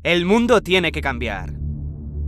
El mundo tiene que cambiar.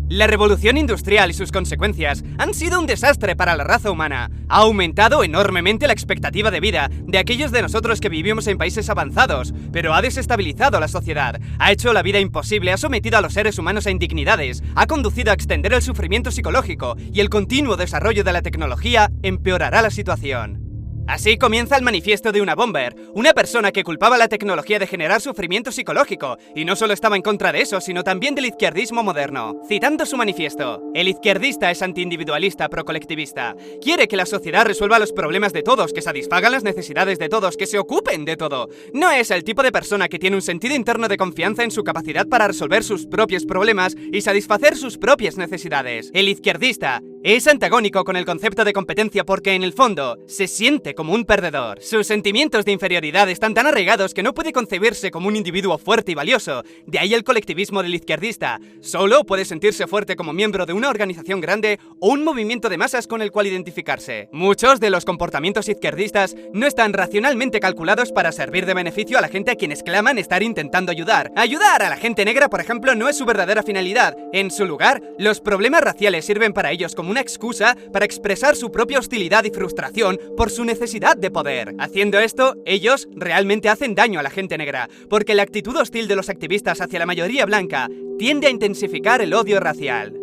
La revolución industrial y sus consecuencias han sido un desastre para la raza humana. Ha aumentado enormemente la expectativa de vida de aquellos de nosotros que vivimos en países avanzados, pero ha desestabilizado la sociedad, ha hecho la vida imposible, ha sometido a los seres humanos a indignidades, ha conducido a extender el sufrimiento psicológico y el continuo desarrollo de la tecnología empeorará la situación. Así comienza el manifiesto de una bomber, una persona que culpaba a la tecnología de generar sufrimiento psicológico, y no solo estaba en contra de eso, sino también del izquierdismo moderno. Citando su manifiesto, el izquierdista es antiindividualista, procolectivista. Quiere que la sociedad resuelva los problemas de todos, que satisfagan las necesidades de todos, que se ocupen de todo. No es el tipo de persona que tiene un sentido interno de confianza en su capacidad para resolver sus propios problemas y satisfacer sus propias necesidades. El izquierdista es antagónico con el concepto de competencia porque, en el fondo, se siente como un perdedor. Sus sentimientos de inferioridad están tan arraigados que no puede concebirse como un individuo fuerte y valioso. De ahí el colectivismo del izquierdista. Solo puede sentirse fuerte como miembro de una organización grande o un movimiento de masas con el cual identificarse. Muchos de los comportamientos izquierdistas no están racionalmente calculados para servir de beneficio a la gente a quienes claman estar intentando ayudar. Ayudar a la gente negra, por ejemplo, no es su verdadera finalidad. En su lugar, los problemas raciales sirven para ellos como una excusa para expresar su propia hostilidad y frustración por su necesidad de poder. Haciendo esto, ellos realmente hacen daño a la gente negra, porque la actitud hostil de los activistas hacia la mayoría blanca tiende a intensificar el odio racial.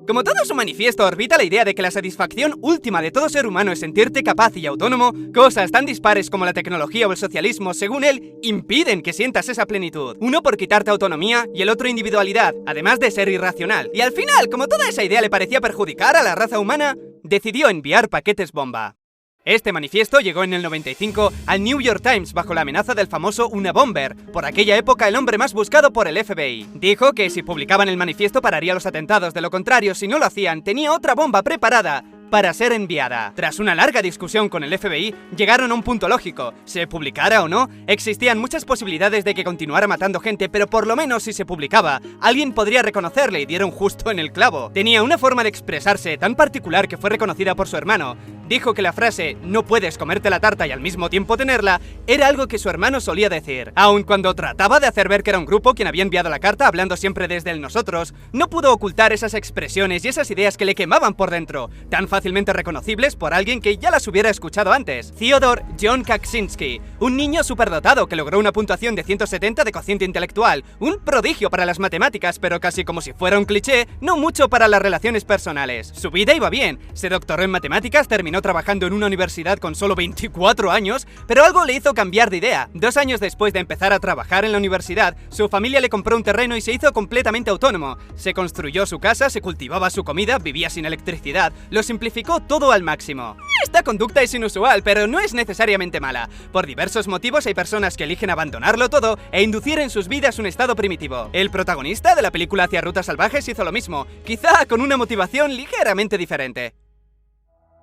Como todo su manifiesto orbita la idea de que la satisfacción última de todo ser humano es sentirte capaz y autónomo, cosas tan dispares como la tecnología o el socialismo, según él, impiden que sientas esa plenitud. Uno por quitarte autonomía y el otro individualidad, además de ser irracional. Y al final, como toda esa idea le parecía perjudicar a la raza humana, decidió enviar paquetes bomba. Este manifiesto llegó en el 95 al New York Times bajo la amenaza del famoso Una Bomber, por aquella época el hombre más buscado por el FBI. Dijo que si publicaban el manifiesto pararía los atentados, de lo contrario, si no lo hacían, tenía otra bomba preparada para ser enviada. Tras una larga discusión con el FBI, llegaron a un punto lógico. ¿Se publicara o no? Existían muchas posibilidades de que continuara matando gente, pero por lo menos si se publicaba, alguien podría reconocerle y dieron justo en el clavo. Tenía una forma de expresarse tan particular que fue reconocida por su hermano. Dijo que la frase "no puedes comerte la tarta y al mismo tiempo tenerla" era algo que su hermano solía decir. Aun cuando trataba de hacer ver que era un grupo quien había enviado la carta, hablando siempre desde el nosotros, no pudo ocultar esas expresiones y esas ideas que le quemaban por dentro, tan fácilmente reconocibles por alguien que ya las hubiera escuchado antes. Theodore John Kaczynski, un niño superdotado que logró una puntuación de 170 de cociente intelectual, un prodigio para las matemáticas, pero casi como si fuera un cliché, no mucho para las relaciones personales. Su vida iba bien, se doctoró en matemáticas, terminó trabajando en una universidad con solo 24 años, pero algo le hizo cambiar de idea. 2 años después de empezar a trabajar en la universidad, su familia le compró un terreno y se hizo completamente autónomo. Se construyó su casa, se cultivaba su comida, vivía sin electricidad, lo simplificó todo al máximo. Esta conducta es inusual, pero no es necesariamente mala. Por diversos motivos hay personas que eligen abandonarlo todo e inducir en sus vidas un estado primitivo. El protagonista de la película Hacia Rutas Salvajes hizo lo mismo, quizá con una motivación ligeramente diferente.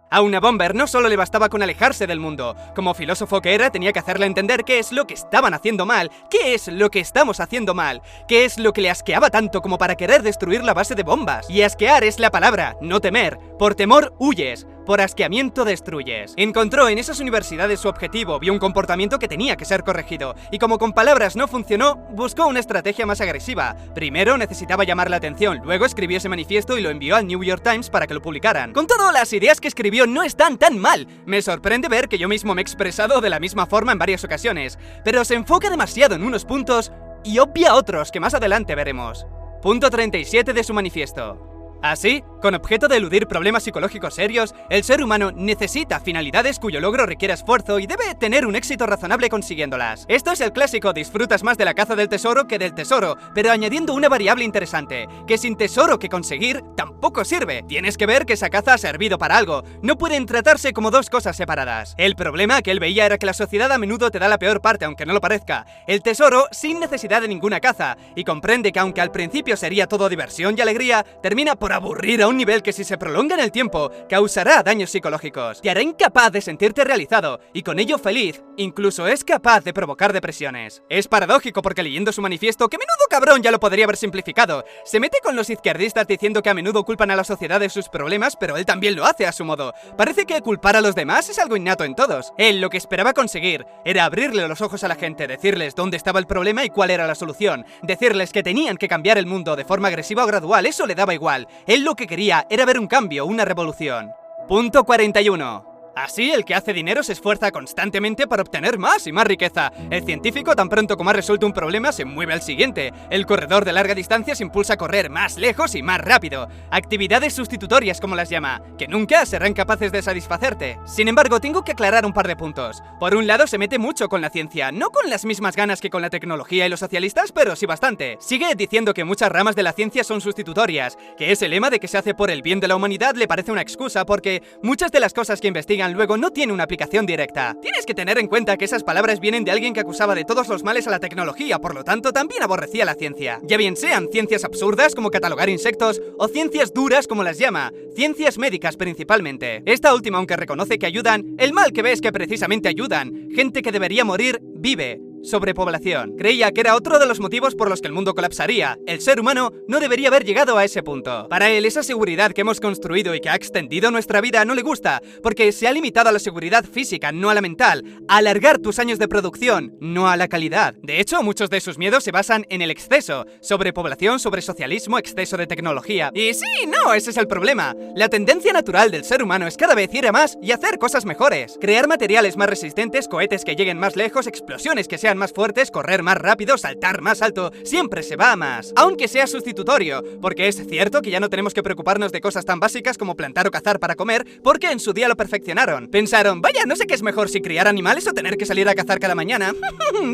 A Una Bomber no solo le bastaba con alejarse del mundo. Como filósofo que era, tenía que hacerle entender qué es lo que estaban haciendo mal, qué es lo que estamos haciendo mal, qué es lo que le asqueaba tanto como para querer destruir la base de bombas. Y asquear es la palabra, no temer. Por temor huyes, por asqueamiento destruyes. Encontró en esas universidades su objetivo, vio un comportamiento que tenía que ser corregido, y como con palabras no funcionó, buscó una estrategia más agresiva. Primero necesitaba llamar la atención, luego escribió ese manifiesto y lo envió al New York Times para que lo publicaran. Con todo, las ideas que escribió no están tan mal. Me sorprende ver que yo mismo me he expresado de la misma forma en varias ocasiones, pero se enfoca demasiado en unos puntos y obvia otros que más adelante veremos. Punto 37 de su manifiesto. Así, con objeto de eludir problemas psicológicos serios, el ser humano necesita finalidades cuyo logro requiere esfuerzo y debe tener un éxito razonable consiguiéndolas. Esto es el clásico disfrutas más de la caza del tesoro que del tesoro, pero añadiendo una variable interesante, que sin tesoro que conseguir, tampoco sirve. Tienes que ver que esa caza ha servido para algo, no pueden tratarse como dos cosas separadas. El problema que él veía era que la sociedad a menudo te da la peor parte, aunque no lo parezca, el tesoro sin necesidad de ninguna caza, y comprende que aunque al principio sería todo diversión y alegría, termina por aburrir a un un nivel que si se prolonga en el tiempo, causará daños psicológicos. Te hará incapaz de sentirte realizado y con ello feliz, incluso es capaz de provocar depresiones. Es paradójico porque leyendo su manifiesto, que menudo cabrón ya lo podría haber simplificado, se mete con los izquierdistas diciendo que a menudo culpan a la sociedad de sus problemas, pero él también lo hace a su modo. Parece que culpar a los demás es algo innato en todos. Él lo que esperaba conseguir era abrirle los ojos a la gente, decirles dónde estaba el problema y cuál era la solución, decirles que tenían que cambiar el mundo de forma agresiva o gradual, eso le daba igual. Él lo que quería era ver un cambio, una revolución. Punto 41. Así, el que hace dinero se esfuerza constantemente para obtener más y más riqueza. El científico, tan pronto como ha resuelto un problema, se mueve al siguiente. El corredor de larga distancia se impulsa a correr más lejos y más rápido. Actividades sustitutorias, como las llama, que nunca serán capaces de satisfacerte. Sin embargo, tengo que aclarar un par de puntos. Por un lado, se mete mucho con la ciencia, no con las mismas ganas que con la tecnología y los socialistas, pero sí bastante. Sigue diciendo que muchas ramas de la ciencia son sustitutorias, que ese lema de que se hace por el bien de la humanidad le parece una excusa porque muchas de las cosas que investigan luego no tiene una aplicación directa. Tienes que tener en cuenta que esas palabras vienen de alguien que acusaba de todos los males a la tecnología, por lo tanto también aborrecía la ciencia. Ya bien sean ciencias absurdas como catalogar insectos o ciencias duras como las llama, ciencias médicas principalmente. Esta última, aunque reconoce que ayudan, el mal que ve es que precisamente ayudan. Gente que debería morir, vive. Sobrepoblación. Creía que era otro de los motivos por los que el mundo colapsaría. El ser humano no debería haber llegado a ese punto. Para él, esa seguridad que hemos construido y que ha extendido nuestra vida no le gusta, porque se ha limitado a la seguridad física, no a la mental, a alargar tus años de producción, no a la calidad. De hecho, muchos de sus miedos se basan en el exceso. Sobrepoblación, sobresocialismo, exceso de tecnología. Y sí, no, ese es el problema. La tendencia natural del ser humano es cada vez ir a más y hacer cosas mejores. Crear materiales más resistentes, cohetes que lleguen más lejos, explosiones que sean más fuertes, correr más rápido, saltar más alto, siempre se va a más, aunque sea sustitutorio, porque es cierto que ya no tenemos que preocuparnos de cosas tan básicas como plantar o cazar para comer, porque en su día lo perfeccionaron. Pensaron, vaya, no sé qué es mejor si criar animales o tener que salir a cazar cada mañana.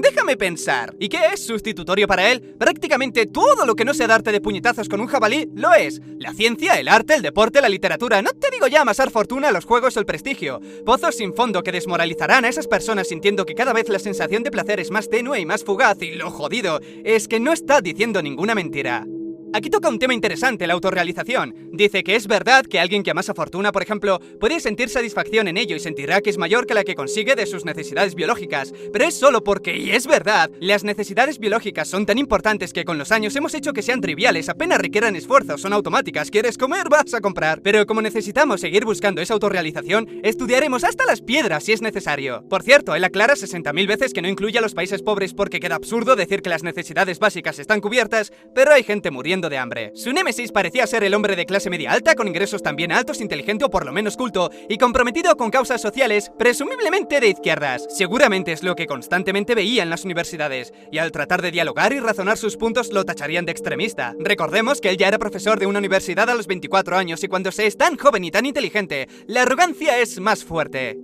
Déjame pensar. ¿Y qué es sustitutorio para él? Prácticamente todo lo que no sea darte de puñetazos con un jabalí, lo es. La ciencia, el arte, el deporte, la literatura, no te digo ya amasar fortuna, los juegos o el prestigio. Pozos sin fondo que desmoralizarán a esas personas sintiendo que cada vez la sensación de placer es más tenue y más fugaz, y lo jodido es que no está diciendo ninguna mentira. Aquí toca un tema interesante, la autorrealización. Dice que es verdad que alguien que amasa fortuna, por ejemplo, puede sentir satisfacción en ello y sentirá que es mayor que la que consigue de sus necesidades biológicas, pero es solo porque, y es verdad, las necesidades biológicas son tan importantes que con los años hemos hecho que sean triviales, apenas requieran esfuerzo, son automáticas, quieres comer, vas a comprar. Pero como necesitamos seguir buscando esa autorrealización, estudiaremos hasta las piedras si es necesario. Por cierto, él aclara 60.000 veces que no incluye a los países pobres porque queda absurdo decir que las necesidades básicas están cubiertas, pero hay gente muriendo de hambre. Su némesis parecía ser el hombre de clase media alta, con ingresos también altos, inteligente o por lo menos culto, y comprometido con causas sociales, presumiblemente de izquierdas. Seguramente es lo que constantemente veía en las universidades, y al tratar de dialogar y razonar sus puntos lo tacharían de extremista. Recordemos que él ya era profesor de una universidad a los 24 años, y cuando se es tan joven y tan inteligente, la arrogancia es más fuerte.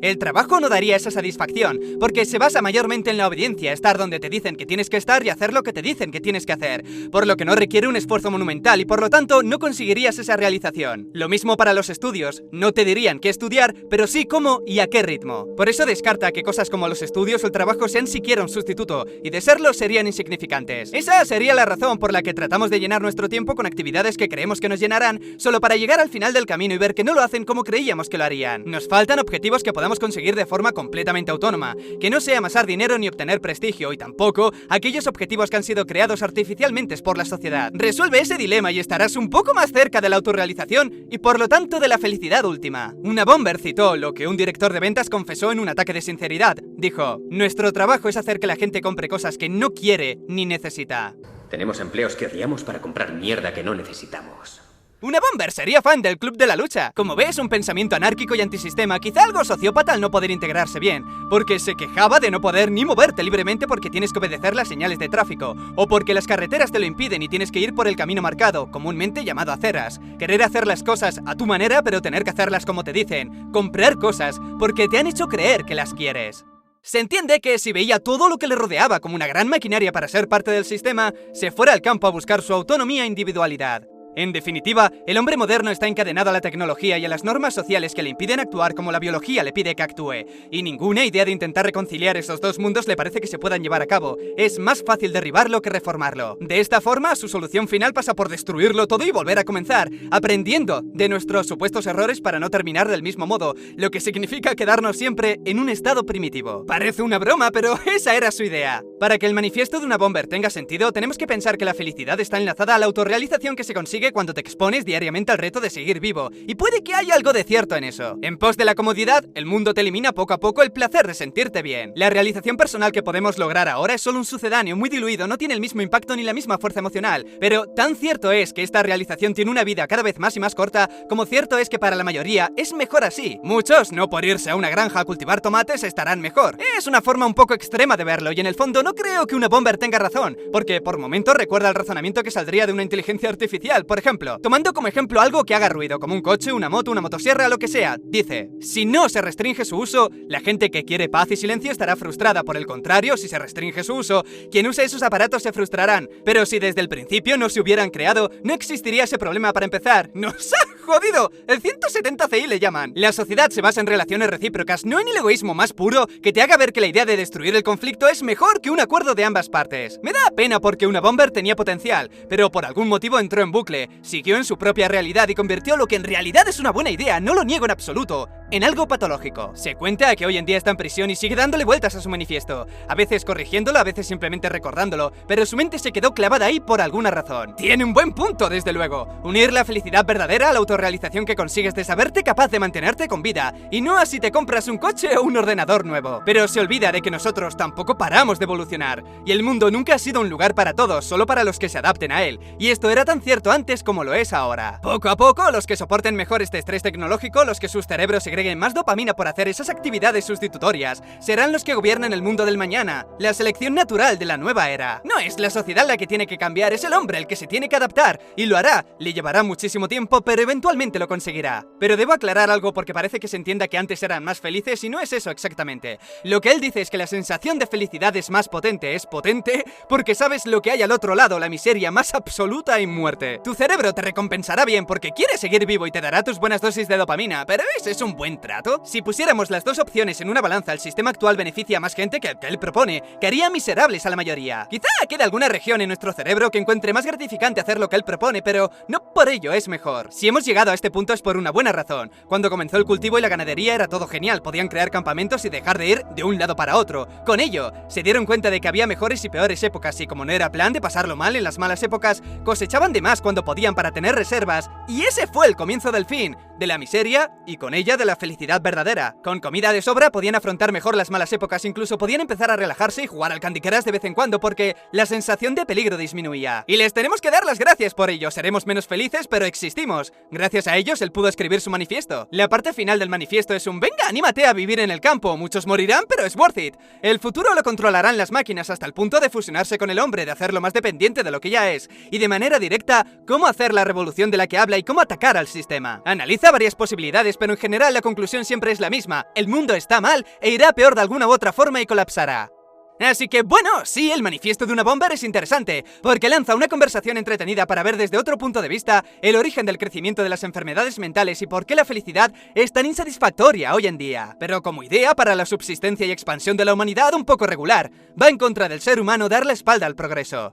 El trabajo no daría esa satisfacción, porque se basa mayormente en la obediencia, estar donde te dicen que tienes que estar y hacer lo que te dicen que tienes que hacer, por lo que no requiere un esfuerzo monumental y por lo tanto no conseguirías esa realización. Lo mismo para los estudios, no te dirían qué estudiar, pero sí cómo y a qué ritmo. Por eso descarta que cosas como los estudios o el trabajo sean siquiera un sustituto, y de serlo serían insignificantes. Esa sería la razón por la que tratamos de llenar nuestro tiempo con actividades que creemos que nos llenarán, solo para llegar al final del camino y ver que no lo hacen como creíamos que lo harían. Nos faltan objetivos que podamos conseguir de forma completamente autónoma, que no sea amasar dinero ni obtener prestigio, y tampoco aquellos objetivos que han sido creados artificialmente por la sociedad. Resuelve ese dilema y estarás un poco más cerca de la autorrealización y por lo tanto de la felicidad última. Una bomber citó lo que un director de ventas confesó en un ataque de sinceridad. Dijo, nuestro trabajo es hacer que la gente compre cosas que no quiere ni necesita. Tenemos empleos que odiamos para comprar mierda que no necesitamos. Una bomber sería fan del Club de la Lucha. Como ves, un pensamiento anárquico y antisistema, quizá algo sociópata al no poder integrarse bien, porque se quejaba de no poder ni moverte libremente porque tienes que obedecer las señales de tráfico, o porque las carreteras te lo impiden y tienes que ir por el camino marcado, comúnmente llamado aceras. Querer hacer las cosas a tu manera, pero tener que hacerlas como te dicen. Comprar cosas porque te han hecho creer que las quieres. Se entiende que si veía todo lo que le rodeaba como una gran maquinaria para ser parte del sistema, se fuera al campo a buscar su autonomía e individualidad. En definitiva, el hombre moderno está encadenado a la tecnología y a las normas sociales que le impiden actuar como la biología le pide que actúe, y ninguna idea de intentar reconciliar esos dos mundos le parece que se puedan llevar a cabo. Es más fácil derribarlo que reformarlo. De esta forma, su solución final pasa por destruirlo todo y volver a comenzar, aprendiendo de nuestros supuestos errores para no terminar del mismo modo, lo que significa quedarnos siempre en un estado primitivo. Parece una broma, pero esa era su idea. Para que el manifiesto de una bomber tenga sentido, tenemos que pensar que la felicidad está enlazada a la autorrealización que se consigue cuando te expones diariamente al reto de seguir vivo, y puede que haya algo de cierto en eso. En pos de la comodidad, el mundo te elimina poco a poco el placer de sentirte bien. La realización personal que podemos lograr ahora es solo un sucedáneo muy diluido, no tiene el mismo impacto ni la misma fuerza emocional, pero tan cierto es que esta realización tiene una vida cada vez más y más corta, como cierto es que para la mayoría es mejor así. Muchos, no por irse a una granja a cultivar tomates, estarán mejor. Es una forma un poco extrema de verlo, y en el fondo no creo que una bomber tenga razón, porque por momentos recuerda el razonamiento que saldría de una inteligencia artificial. Por ejemplo, tomando como ejemplo algo que haga ruido, como un coche, una moto, una motosierra, lo que sea, dice: si no se restringe su uso, la gente que quiere paz y silencio estará frustrada. Por el contrario, si se restringe su uso, quien use esos aparatos se frustrarán. Pero si desde el principio no se hubieran creado, no existiría ese problema para empezar. ¡Nos ha jodido! El 170 CI le llaman. La sociedad se basa en relaciones recíprocas, no en el egoísmo más puro que te haga ver que la idea de destruir el conflicto es mejor que un acuerdo de ambas partes. Me da pena porque una bomber tenía potencial, pero por algún motivo entró en bucle, siguió en su propia realidad y convirtió lo que en realidad es una buena idea, no lo niego en absoluto, en algo patológico. Se cuenta que hoy en día está en prisión y sigue dándole vueltas a su manifiesto, a veces corrigiéndolo, a veces simplemente recordándolo, pero su mente se quedó clavada ahí por alguna razón. Tiene un buen punto, desde luego: unir la felicidad verdadera a la autorrealización que consigues de saberte capaz de mantenerte con vida, y no así te compras un coche o un ordenador nuevo. Pero se olvida de que nosotros tampoco paramos de evolucionar, y el mundo nunca ha sido un lugar para todos, solo para los que se adapten a él, y esto era tan cierto antes como lo es ahora. Poco a poco, los que soporten mejor este estrés tecnológico, los que sus cerebros segreguen más dopamina por hacer esas actividades sustitutorias, serán los que gobiernen el mundo del mañana, la selección natural de la nueva era. No es la sociedad la que tiene que cambiar, es el hombre el que se tiene que adaptar, y lo hará. Le llevará muchísimo tiempo, pero eventualmente lo conseguirá. Pero debo aclarar algo porque parece que se entienda que antes eran más felices y no es eso exactamente. Lo que él dice es que la sensación de felicidad es más potente. Es potente porque sabes lo que hay al otro lado, la miseria más absoluta y muerte. Tu cerebro te recompensará bien porque quiere seguir vivo y te dará tus buenas dosis de dopamina, pero ¿ese es un buen trato? Si pusiéramos las dos opciones en una balanza, el sistema actual beneficia a más gente que el que él propone, que haría miserables a la mayoría. Quizá quede alguna región en nuestro cerebro que encuentre más gratificante hacer lo que él propone, pero no por ello es mejor. Si hemos llegado a este punto es por una buena razón. Cuando comenzó el cultivo y la ganadería era todo genial, podían crear campamentos y dejar de ir de un lado para otro. Con ello, se dieron cuenta de que había mejores y peores épocas, y como no era plan de pasarlo mal en las malas épocas, cosechaban de más cuando podían para tener reservas, y ese fue el comienzo del fin, de la miseria y con ella de la felicidad verdadera. Con comida de sobra podían afrontar mejor las malas épocas, incluso podían empezar a relajarse y jugar al Candy Crush de vez en cuando porque la sensación de peligro disminuía. Y les tenemos que dar las gracias por ello. Seremos menos felices, pero existimos. Gracias a ellos él pudo escribir su manifiesto. La parte final del manifiesto es un: venga, anímate a vivir en el campo. Muchos morirán, pero es worth it. El futuro lo controlarán las máquinas hasta el punto de fusionarse con el hombre, de hacerlo más dependiente de lo que ya es, y de manera directa, cómo hacer la revolución de la que habla y cómo atacar al sistema. Analiza varias posibilidades, pero en general la conclusión siempre es la misma: el mundo está mal e irá peor de alguna u otra forma y colapsará. Así que bueno, sí, el manifiesto de una bomber es interesante, porque lanza una conversación entretenida para ver desde otro punto de vista el origen del crecimiento de las enfermedades mentales y por qué la felicidad es tan insatisfactoria hoy en día. Pero como idea para la subsistencia y expansión de la humanidad, un poco regular. Va en contra del ser humano dar la espalda al progreso.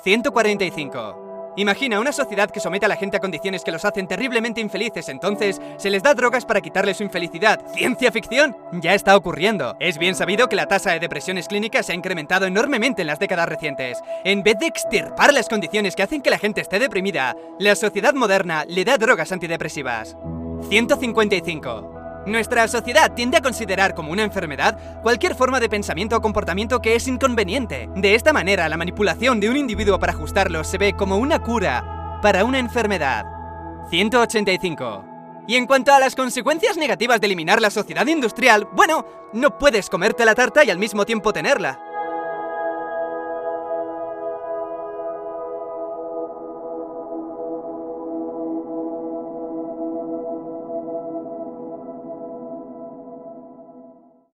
...145... Imagina una sociedad que somete a la gente a condiciones que los hacen terriblemente infelices, entonces se les da drogas para quitarles su infelicidad. ¿Ciencia ficción? Ya está ocurriendo. Es bien sabido que la tasa de depresiones clínicas se ha incrementado enormemente en las décadas recientes. En vez de extirpar las condiciones que hacen que la gente esté deprimida, la sociedad moderna le da drogas antidepresivas. 155. Nuestra sociedad tiende a considerar como una enfermedad cualquier forma de pensamiento o comportamiento que es inconveniente. De esta manera, la manipulación de un individuo para ajustarlo se ve como una cura para una enfermedad. 185. Y en cuanto a las consecuencias negativas de eliminar la sociedad industrial, bueno, no puedes comerte la tarta y al mismo tiempo tenerla.